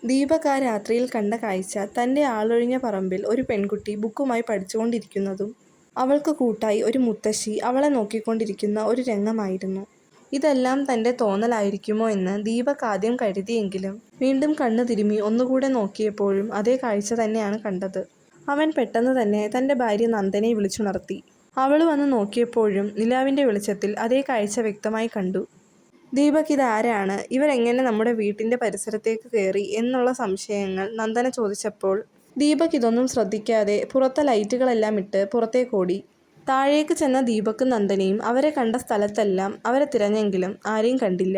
ദീപക് ആ രാത്രിയിൽ കണ്ട കാഴ്ച തൻ്റെ ആളൊഴിഞ്ഞ പറമ്പിൽ ഒരു പെൺകുട്ടി ബുക്കുമായി പഠിച്ചുകൊണ്ടിരിക്കുന്നതും അവൾക്ക് കൂട്ടായി ഒരു മുത്തശ്ശി അവളെ നോക്കിക്കൊണ്ടിരിക്കുന്ന ഒരു രംഗമായിരുന്നു. ഇതെല്ലാം തൻ്റെ തോന്നലായിരിക്കുമോ എന്ന് ദീപക് ആദ്യം കരുതിയെങ്കിലും വീണ്ടും കണ്ണു തിരുമ്മി ഒന്നുകൂടെ നോക്കിയപ്പോഴും അതേ കാഴ്ച തന്നെയാണ് കണ്ടത്. അവൻ പെട്ടെന്ന് തന്നെ തൻ്റെ ഭാര്യ നന്ദനെ വിളിച്ചുണർത്തി. അവൾ വന്ന് നോക്കിയപ്പോഴും നിലാവിൻ്റെ വെളിച്ചത്തിൽ അതേ കാഴ്ച വ്യക്തമായി കണ്ടു. ദീപക്, ഇതാരാണ്? ഇവരെങ്ങനെ നമ്മുടെ വീട്ടിൻ്റെ പരിസരത്തേക്ക് കയറി എന്നുള്ള സംശയങ്ങൾ നന്ദന ചോദിച്ചപ്പോൾ ദീപക് ഇതൊന്നും ശ്രദ്ധിക്കാതെ പുറത്തെ ലൈറ്റുകളെല്ലാം ഇട്ട് പുറത്തേക്കോടി. താഴേക്ക് ചെന്ന ദീപക്കും നന്ദനയും അവരെ കണ്ട സ്ഥലത്തെല്ലാം അവരെ തിരഞ്ഞെങ്കിലും ആരെയും കണ്ടില്ല.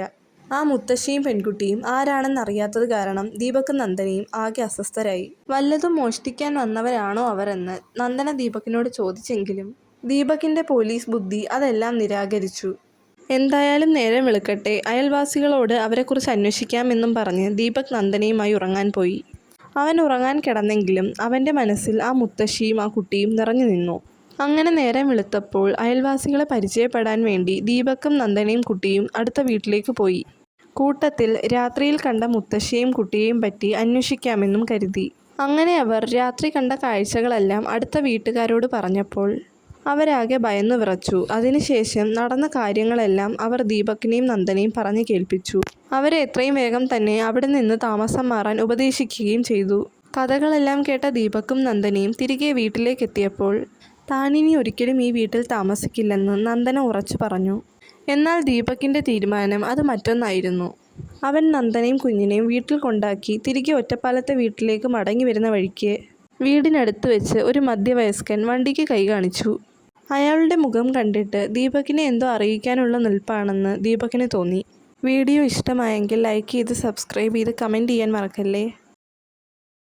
ആ മുത്തശ്ശിയും പെൺകുട്ടിയും ആരാണെന്നറിയാത്തത് കാരണം ദീപക്കും നന്ദനയും ആകെ അസ്വസ്ഥരായി. വല്ലതും മോഷ്ടിക്കാൻ വന്നവരാണോ അവരെന്ന് നന്ദന ദീപകിനോട് ചോദിച്ചെങ്കിലും ദീപകിൻ്റെ പോലീസ് ബുദ്ധി അതെല്ലാം നിരാകരിച്ചു. എന്തായാലും നേരം വെളുക്കട്ടെ, അയൽവാസികളോട് അവരെക്കുറിച്ച് അന്വേഷിക്കാമെന്നും പറഞ്ഞ് ദീപക് നന്ദനയുമായി ഉറങ്ങാൻ പോയി. അവൻ ഉറങ്ങാൻ കിടന്നെങ്കിലും അവൻ്റെ മനസ്സിൽ ആ മുത്തശ്ശിയും ആ കുട്ടിയും നിറഞ്ഞു നിന്നു. അങ്ങനെ നേരം വെളുത്തപ്പോൾ അയൽവാസികളെ പരിചയപ്പെടാൻ വേണ്ടി ദീപക്കും നന്ദനയും കുട്ടിയും അടുത്ത വീട്ടിലേക്ക് പോയി. കൂട്ടത്തിൽ രാത്രിയിൽ കണ്ട മുത്തശ്ശിയെയും കുട്ടിയെയും പറ്റി അന്വേഷിക്കാമെന്നും കരുതി. അങ്ങനെ അവർ രാത്രി കണ്ട കാഴ്ചകളെല്ലാം അടുത്ത വീട്ടുകാരോട് പറഞ്ഞപ്പോൾ അവരാകെ ഭയന്നു വിറച്ചു. അതിനുശേഷം നടന്ന കാര്യങ്ങളെല്ലാം അവർ ദീപകിനെയും നന്ദനയും പറഞ്ഞു കേൾപ്പിച്ചു. അവരെ എത്രയും വേഗം തന്നെ അവിടെ നിന്ന് താമസം മാറാൻ ഉപദേശിക്കുകയും ചെയ്തു. കഥകളെല്ലാം കേട്ട ദീപക്കും നന്ദനയും തിരികെ വീട്ടിലേക്കെത്തിയപ്പോൾ താനിനി ഒരിക്കലും ഈ വീട്ടിൽ താമസിക്കില്ലെന്ന് നന്ദന ഉറച്ചു പറഞ്ഞു. എന്നാൽ ദീപകിൻ്റെ തീരുമാനം അത് മറ്റൊന്നായിരുന്നു. അവൻ നന്ദനയും കുഞ്ഞിനെയും വീട്ടിൽ കൊണ്ടാക്കി തിരികെ ഒറ്റപ്പാലത്തെ വീട്ടിലേക്ക് മടങ്ങി വരുന്ന വഴിക്ക് വീടിനടുത്ത് വെച്ച് ഒരു മധ്യവയസ്കൻ വണ്ടിക്ക് കൈ കാണിച്ചു. അയാളുടെ മുഖം കണ്ടിട്ട് ദീപകിനെ എന്തോ അറിയിക്കാനുള്ള നിൽപ്പാണെന്ന് ദീപകിന് തോന്നി. വീഡിയോ ഇഷ്ടമായെങ്കിൽ ലൈക്ക് ചെയ്ത് സബ്സ്ക്രൈബ് ചെയ്ത് കമൻറ്റ് ചെയ്യാൻ മറക്കല്ലേ.